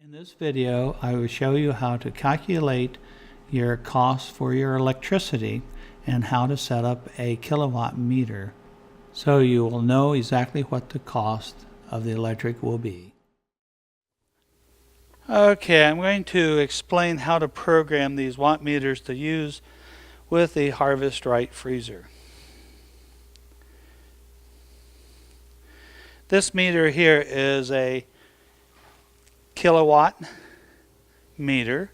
In this video, I will show you how to calculate your cost for your electricity and how to set up a kilowatt meter so you will know exactly what the cost of the electric will be. Okay, I'm going to explain how to program these watt meters to use with the Harvest Right freezer. This meter here is a kilowatt meter,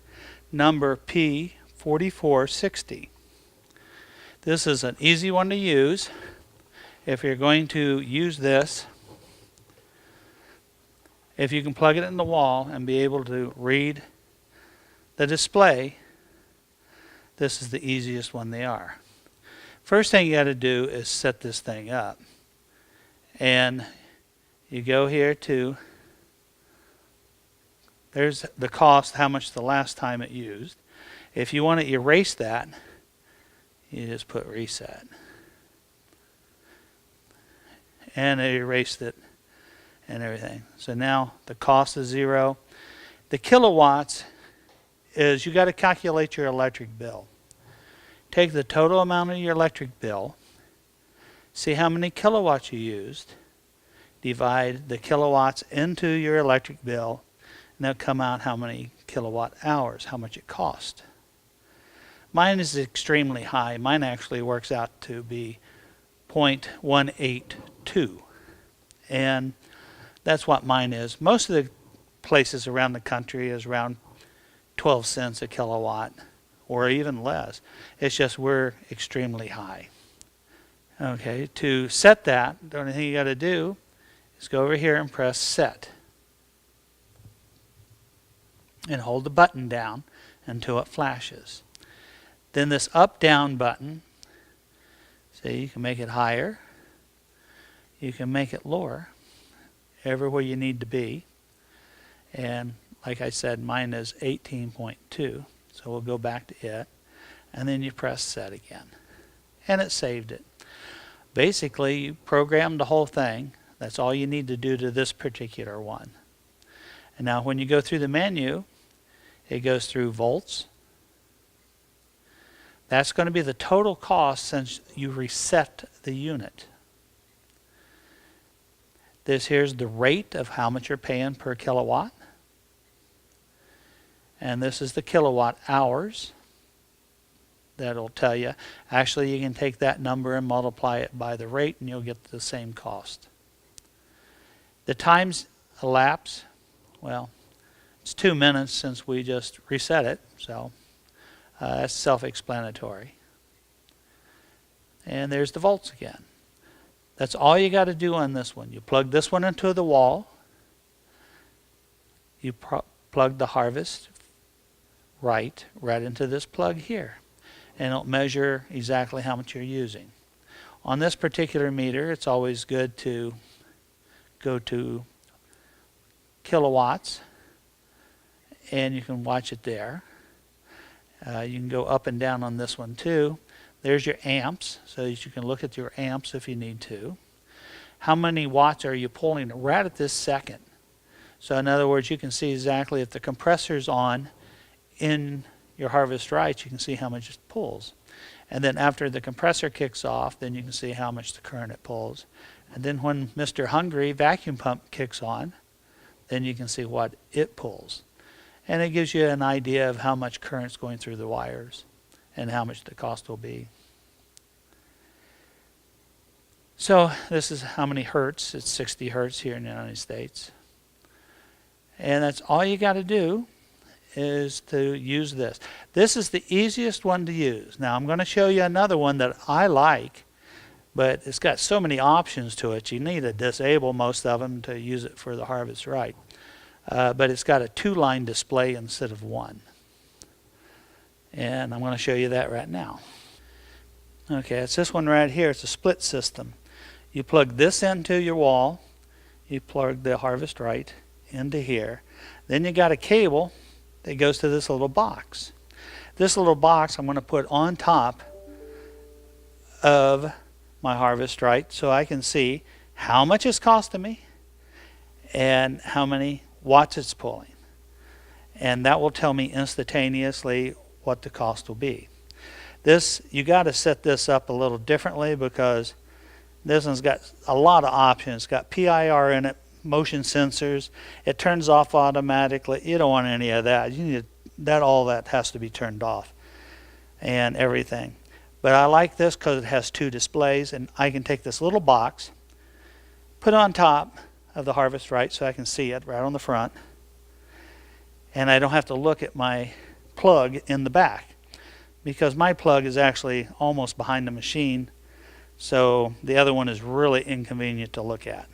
number P4460. This is an easy one to use. If you're going to use this, if you can plug it in the wall and be able to read the display, this is the easiest one they are. First thing you got to do is set this thing up. And you go here to, there's the cost, how much the last time it used. If you want to erase that, you just put reset. And it erased it and everything. So now the cost is 0. The kilowatts is you got to calculate your electric bill. Take the total amount of your electric bill, see how many kilowatts you used, divide the kilowatts into your electric bill, and that'll come out how many kilowatt hours, how much it cost. Mine is extremely high. Mine actually works out to be 0.182. And that's what mine is. Most of the places around the country is around 12 cents a kilowatt or even less. It's just we're extremely high. Okay, to set that, the only thing you got to do is go over here and press set. And hold the button down until it flashes. Then this up-down button, see, you can make it higher, you can make it lower, everywhere you need to be. And like I said, mine is 18.2, so we'll go back to it, and then you press set again. And it saved it. Basically, you programmed the whole thing. That's all you need to do to this particular one. And now when you go through the menu, it goes through volts. That's going to be the total cost since you reset the unit. This here's the rate of how much you're paying per kilowatt. And this is the kilowatt hours. That'll tell you. Actually, you can take that number and multiply it by the rate and you'll get the same cost. The times elapse, well, it's 2 minutes since we just reset it, so that's self-explanatory. And there's the volts again. That's all you got to do on this one. You plug this one into the wall. You plug the Harvest right into this plug here. And it'll measure exactly how much you're using. On this particular meter, it's always good to go to kilowatts. And you can watch it there. You can go up and down on this one too. There's your amps, so that you can look at your amps if you need to. How many watts are you pulling right at this second? So in other words, you can see exactly if the compressor's on in your Harvest Right, you can see how much it pulls. And then after the compressor kicks off, then you can see how much the current it pulls. And then when Mr. Hungry vacuum pump kicks on, then you can see what it pulls. And it gives you an idea of how much current's going through the wires and how much the cost will be. So this is how many hertz. It's 60 hertz here in the United States. And that's all you got to do is to use this. This is the easiest one to use. Now I'm going to show you another one that I like, but it's got so many options to it. You need to disable most of them to use it for the Harvest Right. But it's got a 2-line display instead of 1. And I'm going to show you that right now. Okay, it's this one right here. It's a split system. You plug this into your wall. You plug the Harvest Right into here. Then you got a cable that goes to this little box. This little box I'm going to put on top of my Harvest Right so I can see how much it's costing me and how many watts it's pulling. and that will tell me instantaneously what the cost will be. This, you got to set this up a little differently because this one's got a lot of options. It's got PIR in it, motion sensors. It turns off automatically. You don't want any of that. You need that, all that has to be turned off and everything. But I like this because it has two displays, and I can take this little box, put it on top of the Harvest Right so I can see it right on the front, and I don't have to look at my plug in the back because my plug is actually almost behind the machine, so the other one is really inconvenient to look at.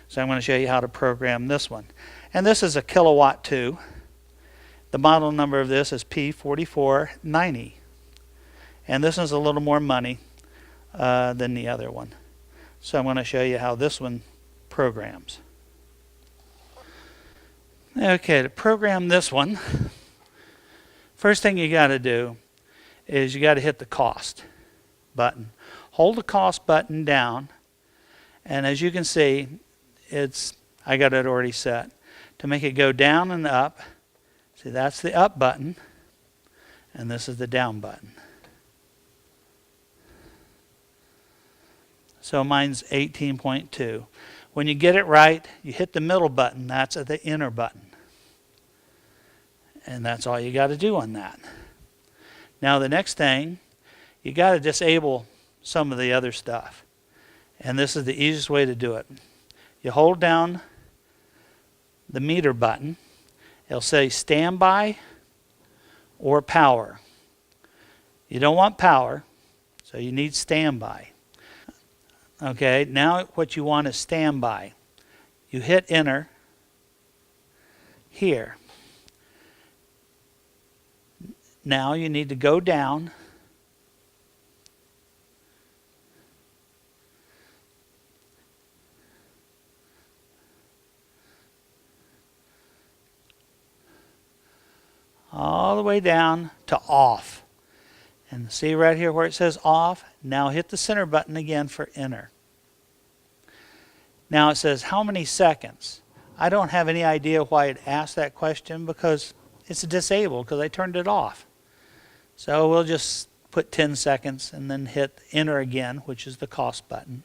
So I'm going to show you how to program this one. And this is a Kilowatt 2. The model number of this is P4490. And this is a little more money than the other one. So I'm going to show you how this one programs. Okay, to program this one, first thing you got to do is you got to hit the cost button. Hold the cost button down, and as you can see, I got it already set to make it go down and up. See, that's the up button, and this is the down button. So mine's 18.2. When you get it right, you hit the middle button. That's the enter button. And that's all you got to do on that. Now the next thing, you got to disable some of the other stuff. And this is the easiest way to do it. You hold down the meter button. It'll say standby or power. You don't want power, so you need standby. Okay, now what you want is standby. You hit enter here. Now you need to go down all the way down to off. And see right here where it says off? Now hit the center button again for enter. Now it says how many seconds? I don't have any idea why it asked that question because it's disabled because I turned it off. So we'll just put 10 seconds and then hit enter again, which is the cost button.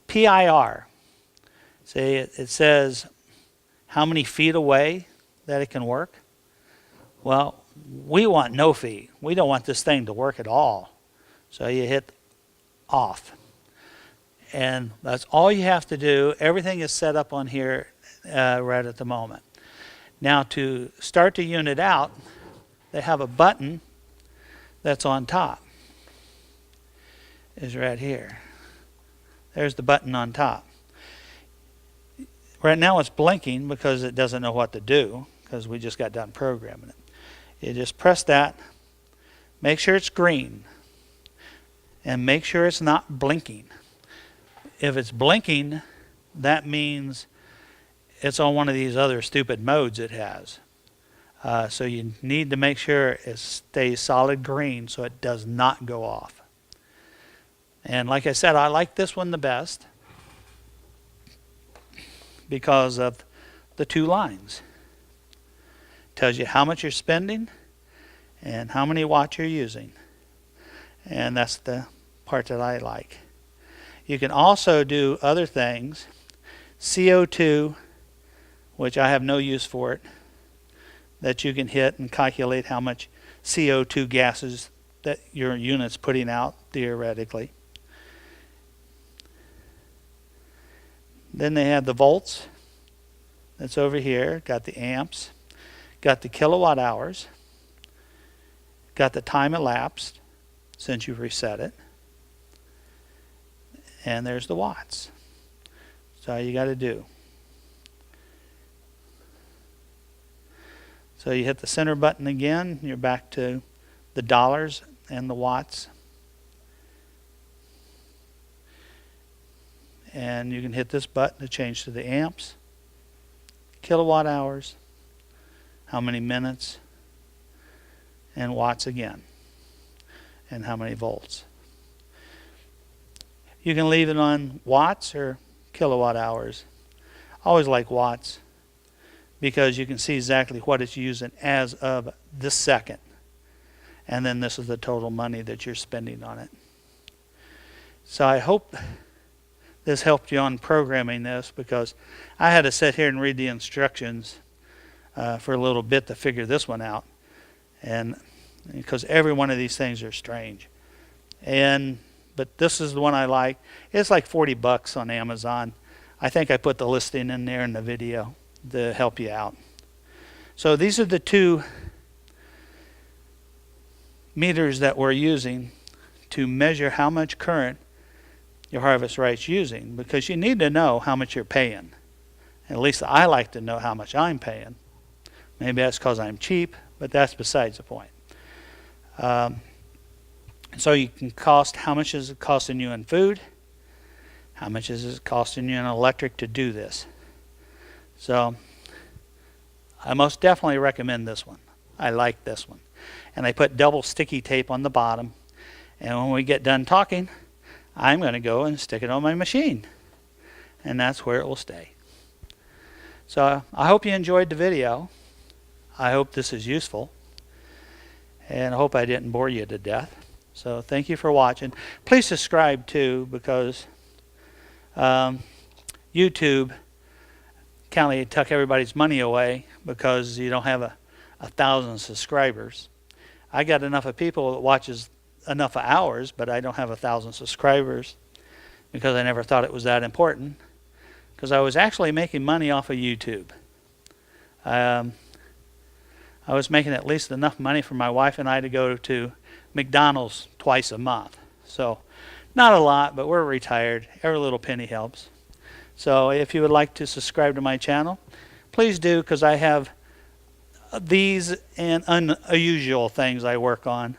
PIR. See, it says how many feet away that it can work. Well, we want no feet. We don't want this thing to work at all. So you hit off. And that's all you have to do. Everything is set up on here right at the moment. Now to start the unit out, they have a button that's on top. Is right here. There's the button on top. Right now it's blinking because it doesn't know what to do because we just got done programming it. You just press that, make sure it's green, and make sure it's not blinking. If it's blinking, that means it's on one of these other stupid modes it has. So you need to make sure it stays solid green so it does not go off. And like I said, I like this one the best because of the two lines. Tells you how much you're spending and how many watts you're using. And that's the part that I like. You can also do other things. CO2, which I have no use for it, that you can hit and calculate how much CO2 gases that your unit's putting out theoretically. Then they have the volts. That's over here. Got the amps. Got the kilowatt hours, got the time elapsed since you've reset it, and there's the watts. So all you got to do. So you hit the center button again, you're back to the dollars and the watts. And you can hit this button to change to the amps, kilowatt hours, how many minutes, and watts again, and how many volts. You can leave it on watts or kilowatt hours. I always like watts because you can see exactly what it's using as of this second. And then this is the total money that you're spending on it. So I hope this helped you on programming this, because I had to sit here and read the instructions for a little bit to figure this one out. And because every one of these things are strange. But this is the one I like. It's like 40 bucks on Amazon. I think I put the listing in there in the video to help you out. So these are the two meters that we're using to measure how much current your Harvest Right's using, because you need to know how much you're paying. At least I like to know how much I'm paying. Maybe that's because I'm cheap, but that's besides the point. So you can cost, how much is it costing you in food? How much is it costing you in electric to do this? So I most definitely recommend this one. I like this one. And I put double sticky tape on the bottom. And when we get done talking, I'm going to go and stick it on my machine. And that's where it will stay. So I hope you enjoyed the video. I hope this is useful. And I hope I didn't bore you to death. So thank you for watching. Please subscribe too, because YouTube kind of took everybody's money away because you don't have a 1,000 subscribers. I got enough of people that watches enough of hours, but I don't have 1,000 subscribers because I never thought it was that important, because I was actually making money off of YouTube. I was making at least enough money for my wife and I to go to McDonald's twice a month. So not a lot, but we're retired. Every little penny helps. So if you would like to subscribe to my channel, please do, because I have these and unusual things I work on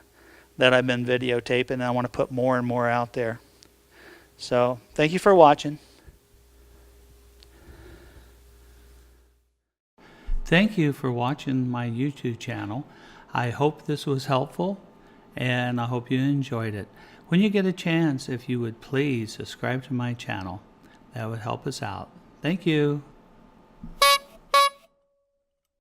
that I've been videotaping, and I want to put more and more out there. So thank you for watching. Thank you for watching my YouTube channel. I hope this was helpful, and I hope you enjoyed it. When you get a chance, if you would please subscribe to my channel, that would help us out. Thank you.